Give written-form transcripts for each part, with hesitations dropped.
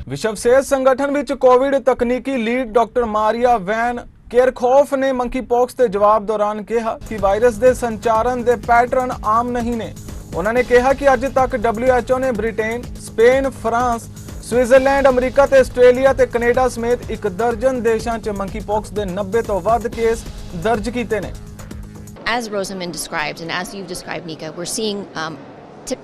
विश्व सेहत संगठन विच कोविड तकनीकी लीड डॉक्टर मारिया वैन केरखौफ ने मंकी पॉक्स के जवाब दौरान कहा कि वायरस के संचारण के पैटर्न आम नहीं ने। उन्होंने कहा कि अज तक WHO ने ब्रिटेन, स्पेन, फ्रांस, स्विट्जरलैंड, अमरीका ते आस्ट्रेलिया ते कनेडा समेत एक दर्जन देशों च मंकी पॉक्स के 90 तो वध केस दर्ज किए ने। As Rosamund described, and as you've described, Nika, we're seeing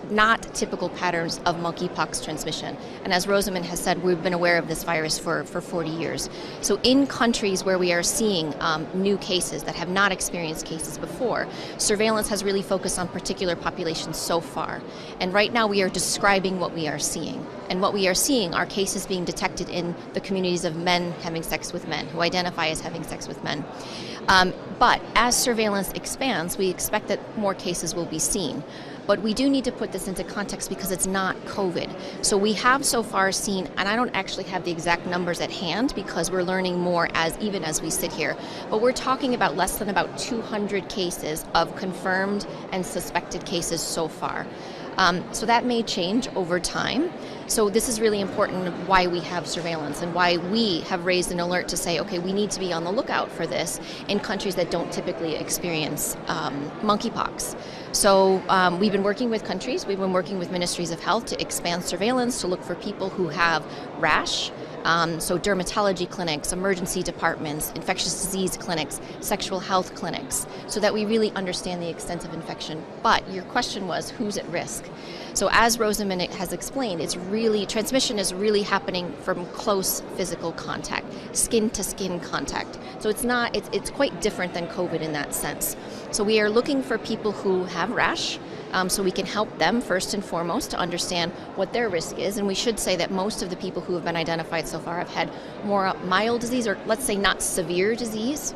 not typical patterns of monkeypox transmission. And as Rosamund has said, we've been aware of this virus for 40 years. So in countries where we are seeing new cases that have not experienced cases before, surveillance has really focused on particular populations so far. And right now we are describing what we are seeing. And what we are seeing are cases being detected in the communities of men having sex with men, who identify as having sex with men. But as surveillance expands, we expect that more cases will be seen. But we do need to put this into context because it's not COVID. So we have so far seen, and I don't actually have the exact numbers at hand because we're learning more even as we sit here, but we're talking about less than about 200 cases of confirmed and suspected cases so far. So that may change over time. So this is really important why we have surveillance and why we have raised an alert to say, okay, we need to be on the lookout for this in countries that don't typically experience monkeypox. So we've been working with countries, we've been working with ministries of health to expand surveillance, to look for people who have rash, so dermatology clinics, emergency departments, infectious disease clinics, sexual health clinics, so that we really understand the extent of infection. But your question was, who's at risk? So as Rosamund has explained, transmission is really happening from close physical contact, skin to skin contact. So it's quite different than COVID in that sense. So we are looking for people who have rash, so we can help them first and foremost to understand what their risk is. And we should say that most of the people who have been identified so far have had more mild disease, or let's say not severe disease.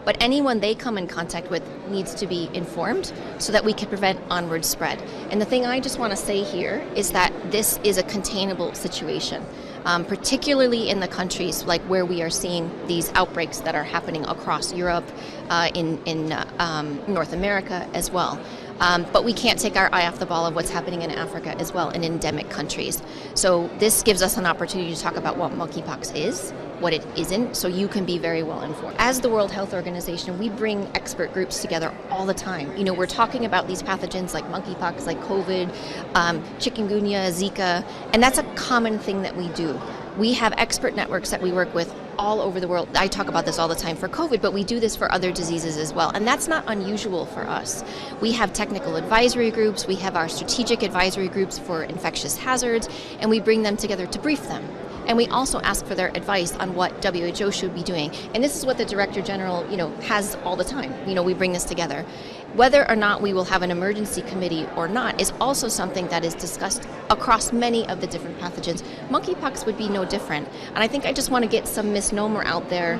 But anyone they come in contact with needs to be informed so that we can prevent onward spread. And the thing I just want to say here is that this is a containable situation, particularly in the countries like where we are seeing these outbreaks that are happening across Europe, in North America as well. But we can't take our eye off the ball of what's happening in Africa as well, in endemic countries. So this gives us an opportunity to talk about what monkeypox is, what it isn't, so you can be very well informed. As the World Health Organization, we bring expert groups together all the time. You know, we're talking about these pathogens like monkeypox, like COVID, chikungunya, Zika, and that's a common thing that we do. We have expert networks that we work with all over the world. I talk about this all the time for COVID, but we do this for other diseases as well. And that's not unusual for us. We have technical advisory groups, we have our strategic advisory groups for infectious hazards, and we bring them together to brief them. And we also ask for their advice on what WHO should be doing. And this is what the Director General, has all the time. We bring this together. Whether or not we will have an emergency committee or not is also something that is discussed across many of the different pathogens. Monkeypox would be no different. And I think I just want to get some misnomer out there.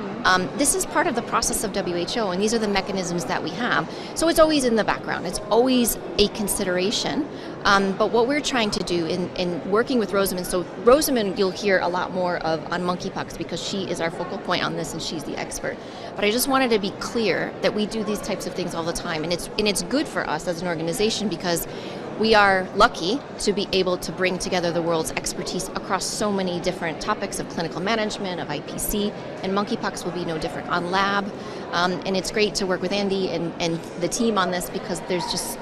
This is part of the process of WHO, and these are the mechanisms that we have. So it's always in the background. It's always a consideration. But what we're trying to do in working with Rosamund, so Rosamund you'll hear a lot more of on monkeypox because she is our focal point on this and she's the expert. But I just wanted to be clear that we do these types of things all the time, and it's good for us as an organization because we are lucky to be able to bring together the world's expertise across so many different topics of clinical management, of IPC, and monkeypox will be no different on lab. And it's great to work with Andy and the team on this because there's just